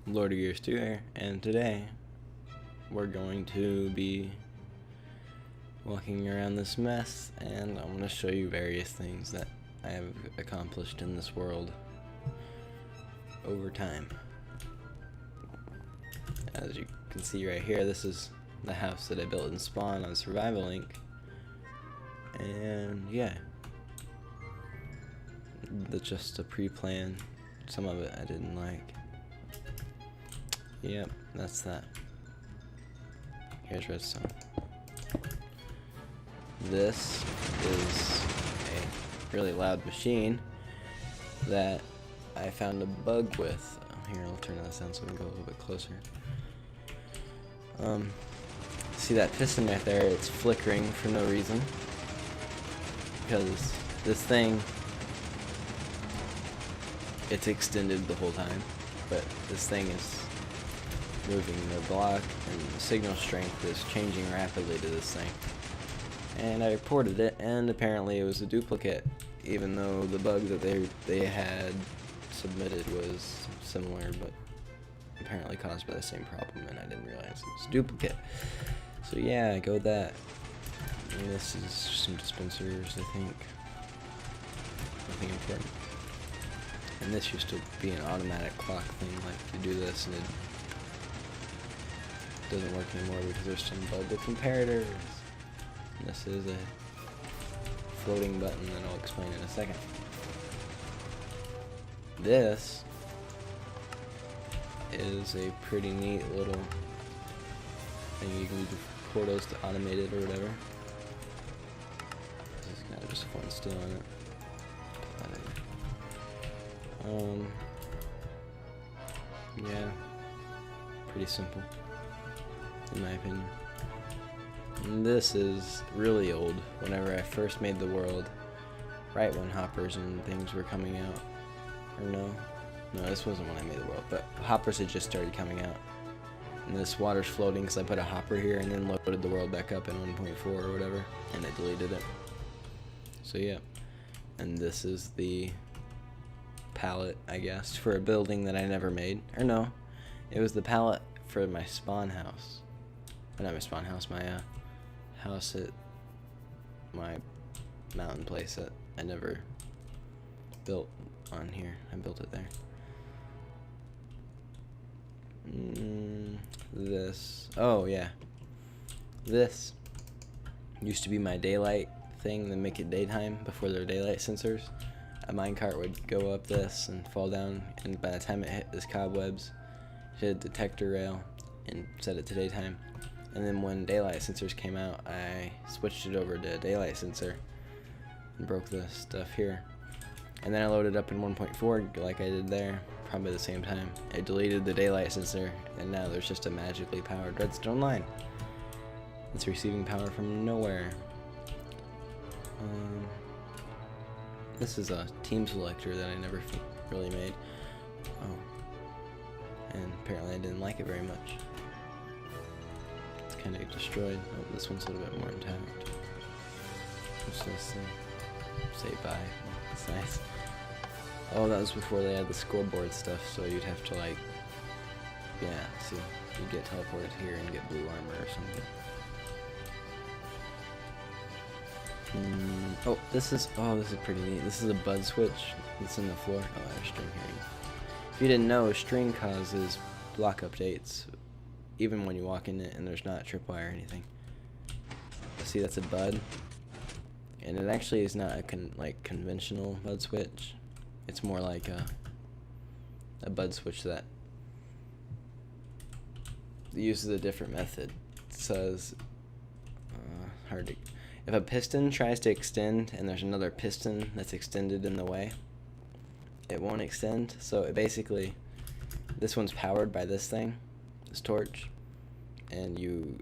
Lord of Gears 2 here, and today we're going to be walking around this mess, and I'm going to show you various things that I have accomplished in this world over time. As you can see right here, this is the house that I built in Spawn on Survival Inc. And yeah, that's just a pre-plan. Some of it I didn't like. Yep, that's that. Here's redstone. This is a really loud machine that I found a bug with. Here, I'll turn this down so we can go a little bit closer. See that piston right there? It's flickering for no reason. Because this thing, it's extended the whole time, but this thing is moving the block, and the signal strength is changing rapidly to this thing. And I reported it, and apparently it was a duplicate, even though the bug that they had submitted was similar, but apparently caused by the same problem, and I didn't realize it was a duplicate. So yeah, go with that. And this is some dispensers, I think. Nothing important. And this used to be an automatic clock thing, like you do this and it doesn't work anymore because there's some bug with comparators. And this is a floating button that I'll explain in a second. This is a pretty neat little thing you can do for portals to automate it or whatever. This is kind of just fun still on it. Yeah, pretty simple, in my opinion. And this is really old. Whenever I first made the world, right when hoppers and things were coming out, or no, this wasn't when I made the world, but hoppers had just started coming out. And this water's floating because I put a hopper here and then loaded the world back up in 1.4 or whatever, and I deleted it. So yeah, and this is the palette, I guess, for a building that I never made. Or no, it was the palette for my spawn house. Not my spawn house, my house at my mountain place that I never built on here. I built it there. This, oh yeah, this used to be my daylight thing, that make it daytime before their daylight sensors. A minecart would go up this and fall down, and by the time it hit this cobwebs, it hit a detector rail and set it to daytime. And then when daylight sensors came out, I switched it over to a daylight sensor and broke this stuff here. And then I loaded up in 1.4 like I did there, probably the same time. I deleted the daylight sensor, and now there's just a magically powered redstone line. It's receiving power from nowhere. This is a team selector that I never really made. Oh, and apparently I didn't like it very much. It's kind of destroyed. Oh, this one's a little bit more intact. What's this thing? Say bye. That's nice. Oh, that was before they had the scoreboard stuff, so you'd have to like, yeah, see, you'd get teleported here and get blue armor or something. Oh, this is pretty neat. This is a bud switch that's in the floor. Oh, I have a string here. If you didn't know, string causes block updates, even when you walk in it and there's not tripwire or anything. See, that's a bud, and it actually is not a conventional bud switch. It's more like a bud switch that uses a different method. It says if a piston tries to extend and there's another piston that's extended in the way, it won't extend. So it basically, this one's powered by this thing, this torch, and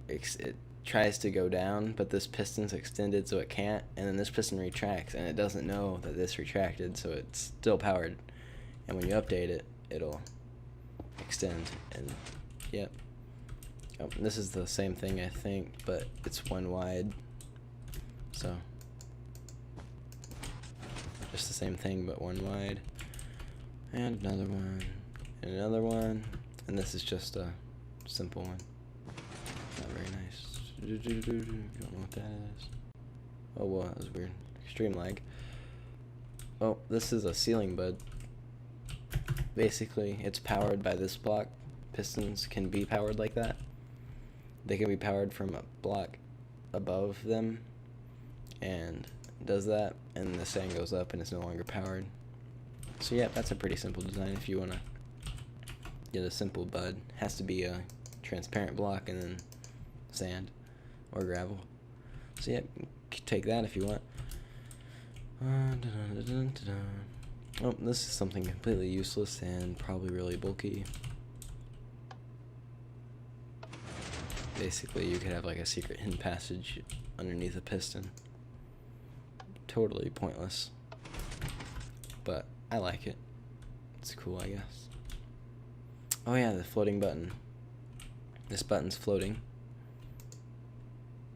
it tries to go down, but this piston's extended so it can't, and then this piston retracts, and it doesn't know that this retracted, so it's still powered. And when you update it, it'll extend, and yep. Oh, this is the same thing, I think, but it's one wide. So just the same thing, but one wide. And another one. And another one. And this is just a simple one. Not very nice. Don't know what that is. Oh, well, that was weird. Extreme lag. Oh, this is a ceiling bud. Basically, it's powered by this block. Pistons can be powered like that. They can be powered from a block above them, and it does that, and the sand goes up and it's no longer powered. So yeah, that's a pretty simple design if you want to get a simple bud. It has to be a transparent block and then sand or gravel. So yeah, you can take that if you want. Oh, this is something completely useless and probably really bulky. Basically, you could have like a secret hidden passage underneath a piston. Totally pointless, but I like it. It's cool, I guess. Oh yeah, the floating button. This button's floating,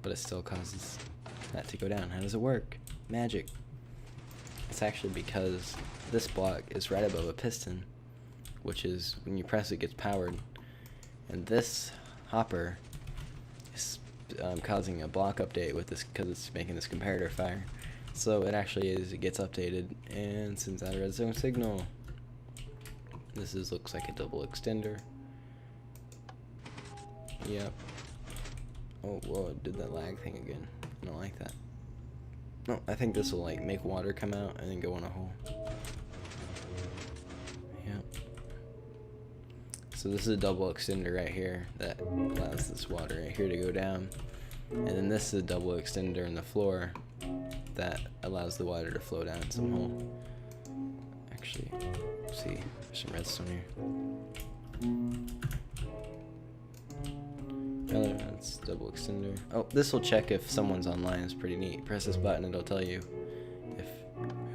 but it still causes that to go down. How does it work? Magic. It's actually because this block is right above a piston, which is when you press it gets powered, and this hopper is causing a block update with this because it's making this comparator fire. So it actually is, it gets updated and sends out a redstone signal. This looks like a double extender. Yep. Oh, whoa, it did that lag thing again. I don't like that. No, I think this will like make water come out and then go in a hole. Yep. So this is a double extender right here that allows this water right here to go down. And then this is a double extender in the floor that allows the water to flow down some hole. Actually, let's see, there's some redstone here. Oh, that's double extender. Oh, this will check if someone's online. It's pretty neat. Press this button, it'll tell you if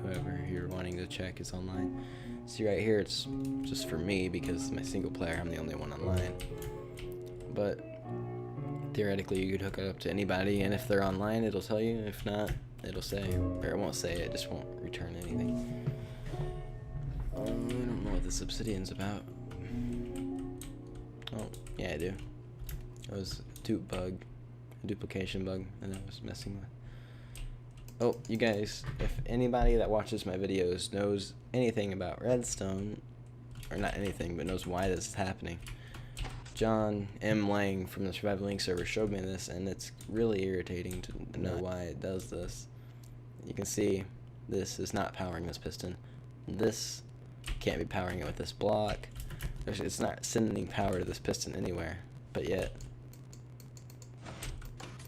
whoever you're wanting to check is online. See right here, it's just for me because my single player, I'm the only one online. But theoretically, you could hook it up to anybody, and if they're online, it'll tell you. If not, it'll say, or it won't say, it just won't return anything. I don't know what this obsidian's about. Oh, yeah, I do. It was a dupe bug, a duplication bug that I was messing with. Oh, you guys, if anybody that watches my videos knows anything about redstone, or not anything, but knows why this is happening, John M. Lang from the Survival Link server showed me this, and it's really irritating to know why it does this. You can see this is not powering this piston. This can't be powering it with this block. It's not sending power to this piston anywhere, but yet,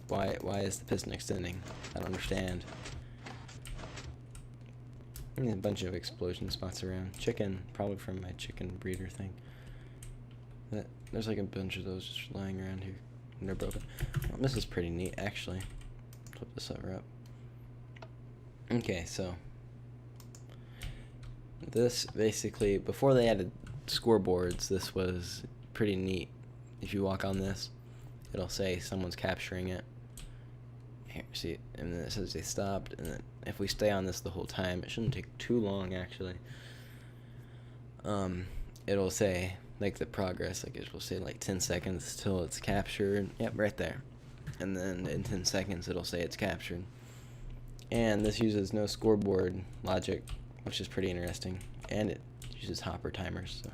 why is the piston extending? I don't understand. And a bunch of explosion spots around. Chicken, probably from my chicken breeder thing. There's like a bunch of those just lying around here, and they're broken. Well, this is pretty neat, actually. Flip this over up. Okay, so this basically, before they added scoreboards, this was pretty neat. If you walk on this, it'll say someone's capturing it. Here, see, and then it says they stopped, and then if we stay on this the whole time, it shouldn't take too long actually. It'll say like the progress, like it will say like 10 seconds till it's captured. Yep, right there. And then in 10 seconds it'll say it's captured. And this uses no scoreboard logic, which is pretty interesting, and it uses hopper timers, so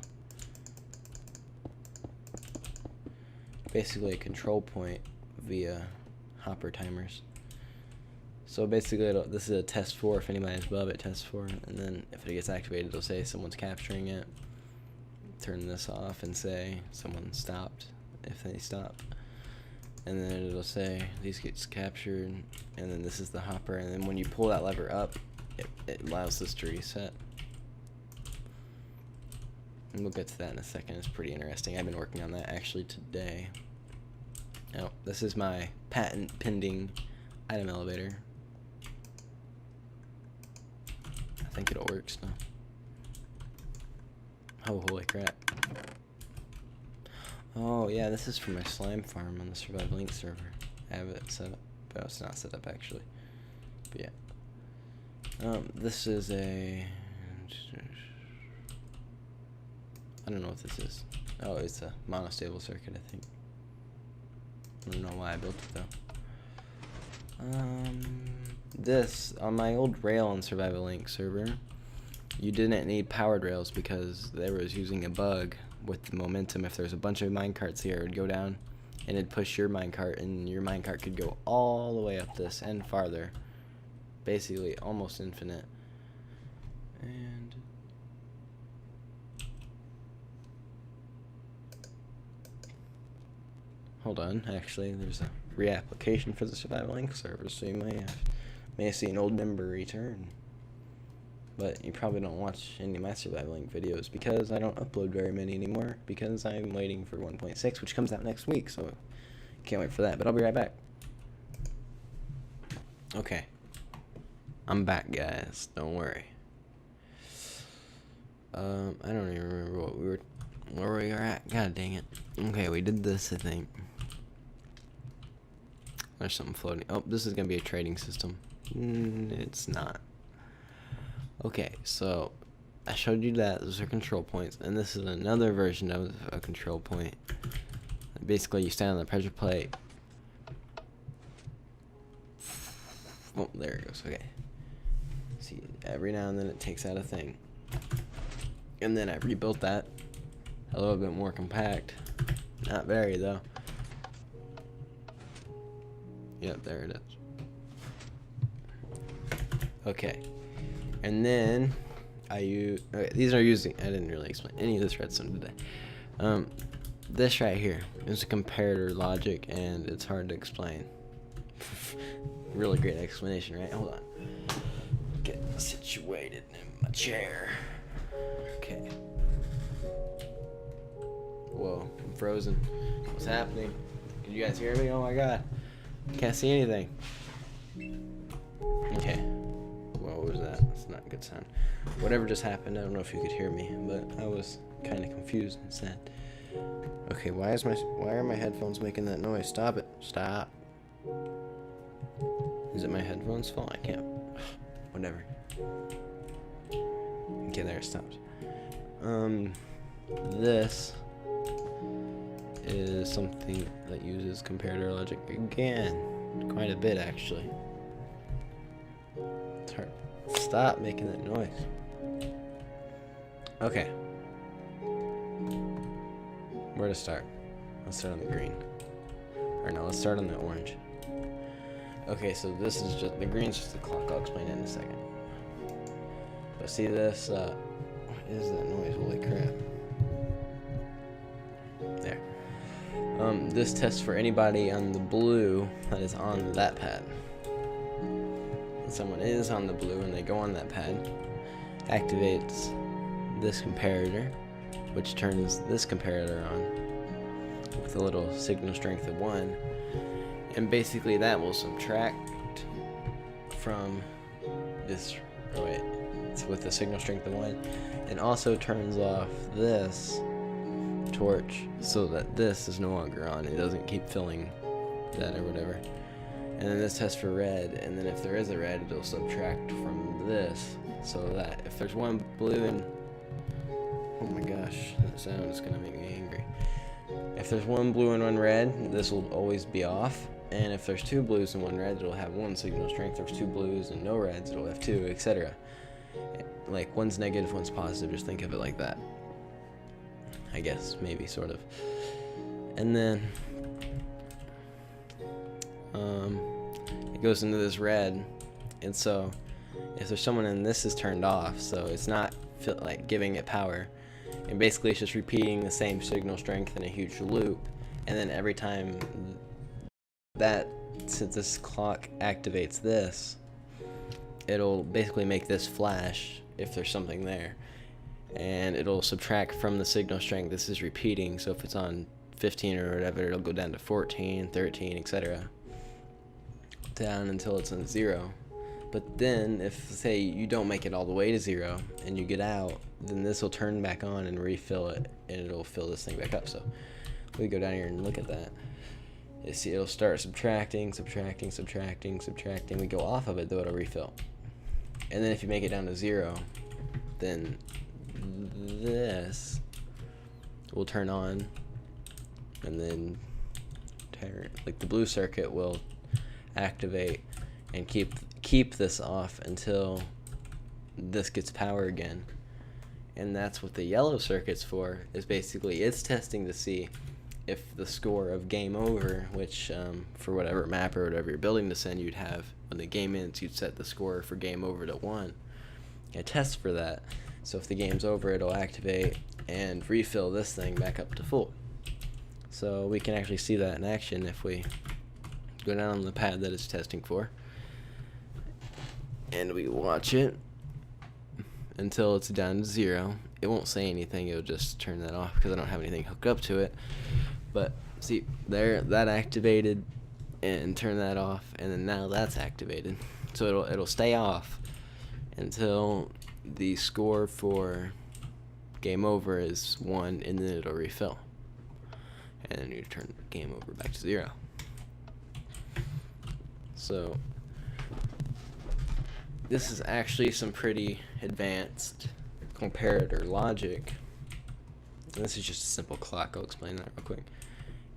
basically a control point via hopper timers. So basically this is a test 4 if anybody's above it, test 4, and then if it gets activated it'll say someone's capturing it. Turn this off and say someone stopped if they stop, and then it'll say these gets captured, and then this is the hopper, and then when you pull that lever up it allows this to reset. And we'll get to that in a second. It's pretty interesting. I've been working on that actually today. Now, this is my patent pending item elevator. I think it'll work still. Oh, holy crap. Oh, yeah, this is for my slime farm on the Survival Link server. I have it set up, but it's not set up actually. But yeah. This is a... I don't know what this is. Oh, it's a monostable circuit, I think. I don't know why I built it though. This on my old rail on Survival Link server, you didn't need powered rails because they was using a bug with the momentum. If there's a bunch of minecarts here, it would go down and it'd push your minecart, and your minecart could go all the way up this and farther, basically almost infinite. And hold on, actually, there's a reapplication for the Survival Link server, so you may see an old member return. But you probably don't watch any of my Survival Link videos because I don't upload very many anymore because I'm waiting for 1.6, which comes out next week, so can't wait for that. But I'll be right back. Okay, I'm back, guys. Don't worry. I don't even remember where we were at. God dang it. Okay, we did this, I think. There's something floating. Oh, this is gonna be a trading system. It's not. Okay, so I showed you that those are control points, and this is another version of a control point. Basically, you stand on the pressure plate. Oh, there it goes. Okay. See, every now and then it takes out a thing. And then I rebuilt that a little bit more compact. Not very, though. Yep, there it is. Okay. And then okay, these are using, I didn't really explain any of this redstone today. This right here is a comparator logic, and it's hard to explain. Really great explanation, right? Hold on. Get situated in my chair. Okay. Whoa, I'm frozen. What's happening? Can you guys hear me? Oh my god. Can't see anything. Okay. What was that? That's not a good sound. Whatever just happened, I don't know if you could hear me, but I was kind of confused and sad. Okay, why are my headphones making that noise? Stop it. Stop. Is it my headphones' fault? I can't. Whatever. Okay, there it stopped. This is something that uses comparator logic again, quite a bit actually. It's hard. Stop making that noise. Okay. Where to start? Let's start on the green. Or no, let's start on the orange. Okay, so this is just, the green's just the clock. I'll explain it in a second. But see this, what is that noise? Holy crap. There. This tests for anybody on the blue that is on that pad. When someone is on the blue and they go on that pad, activates this comparator, which turns this comparator on with a little signal strength of 1, and basically that will subtract from this, oh wait, it's with the signal strength of 1, and also turns off this torch so that this is no longer on. It doesn't keep filling that or whatever. And then this tests for red, and then if there is a red, it'll subtract from this, so that if there's one blue and, oh my gosh, that sound is gonna make me angry. If there's one blue and one red, this will always be off. And if there's two blues and one red, it'll have 1 signal strength. If there's 2 blues and no reds, it'll have 2, etc. Like, one's negative, one's positive. Just think of it like that. I guess, maybe, sort of. And then it goes into this red. And so if there's someone and this is turned off, so it's not like giving it power. And basically it's just repeating the same signal strength in a huge loop. And then every time that, since this clock activates this, it'll basically make this flash if there's something there. And it'll subtract from the signal strength. This is repeating, so if it's on 15 or whatever, it'll go down to 14, 13, etc. Down until it's on 0. But then, if, say, you don't make it all the way to 0, and you get out, then this will turn back on and refill it, and it'll fill this thing back up. So, we go down here and look at that. You see, it'll start subtracting, subtracting, subtracting, subtracting. We go off of it, though, it'll refill. And then if you make it down to 0, then this will turn on, and then like the blue circuit will activate and keep this off until this gets power again. And that's what the yellow circuit's for, is basically it's testing to see if the score of game over, which for whatever map or whatever you're building to send, you'd have when the game ends, you'd set the score for game over to 1. It tests for that. So if the game's over, it'll activate and refill this thing back up to full. So we can actually see that in action if we go down on the pad that it's testing for, and we watch it until it's down to 0. It won't say anything, it'll just turn that off because I don't have anything hooked up to it. But see, there, that activated and turn that off, and then now that's activated. So it'll stay off until the score for game over is 1, and then it'll refill. And then you turn game over back to 0. So this is actually some pretty advanced comparator logic. And this is just a simple clock. I'll explain that real quick.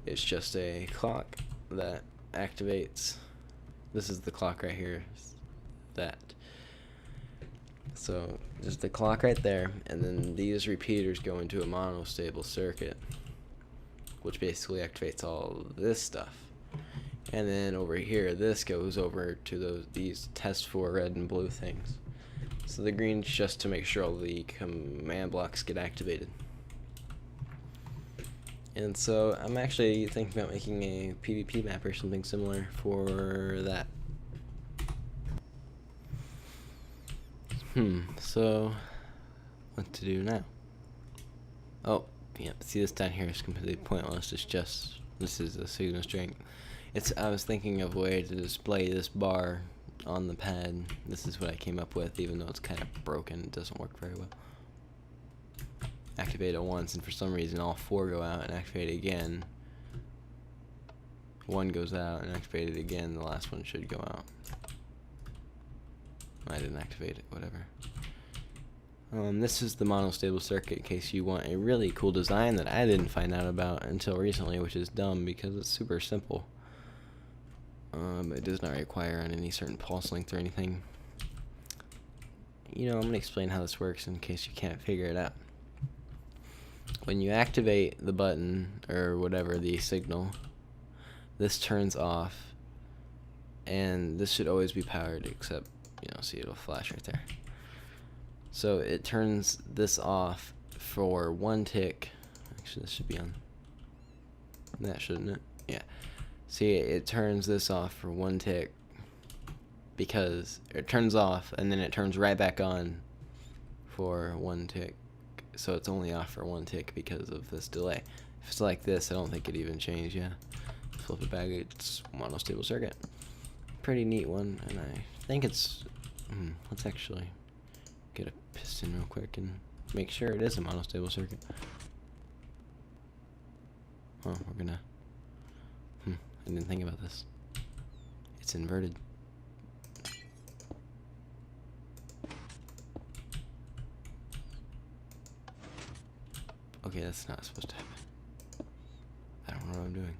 It's just a clock that activates. This is the clock right here. That. So there's the clock right there, and then these repeaters go into a monostable circuit, which basically activates all this stuff. And then over here, this goes over to these test for red and blue things. So the green's just to make sure all the command blocks get activated. And so I'm actually thinking about making a PvP map or something similar for that. So what to do now? Oh, yeah, see this down here is completely pointless. This is a signal strength. I was thinking of a way to display this bar on the pad. This is what I came up with, even though it's kind of broken. It doesn't work very well. Activate it once, and for some reason all 4 go out, and activate it again. 1 goes out, and activate it again. The last one should go out. I didn't activate it, whatever. This is the monostable circuit in case you want a really cool design that I didn't find out about until recently, which is dumb because it's super simple. It does not require on any certain pulse length or anything. I'm going to explain how this works in case you can't figure it out. When you activate the button, or whatever, the signal, this turns off, and this should always be powered, except, see, it'll flash right there. So it turns this off for 1 tick. Actually, this should be on. That shouldn't it? Yeah. See, it turns this off for 1 tick because it turns off and then it turns right back on for 1 tick. So it's only off for 1 tick because of this delay. If it's like this, I don't think it even changed. Yeah. Flip it back. It's monostable circuit. Pretty neat one, and I think it's. Let's actually get a piston real quick and make sure it is a monostable circuit. Oh, we're gonna. I didn't think about this. It's inverted. Okay, that's not supposed to happen. I don't know what I'm doing.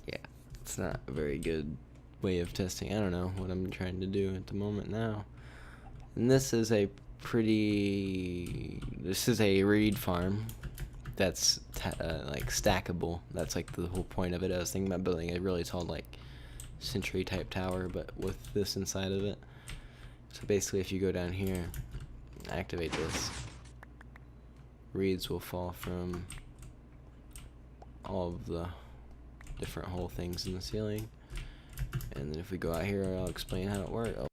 Yeah, it's not a very good way of testing. I don't know what I'm trying to do at the moment now. And this is a reed farm that's like stackable. That's like the whole point of it. I was thinking about building a really tall like century type tower, but with this inside of it. So basically if you go down here, activate this, reeds will fall from all of the different hole things in the ceiling. And then if we go out here, I'll explain how it works. Oh,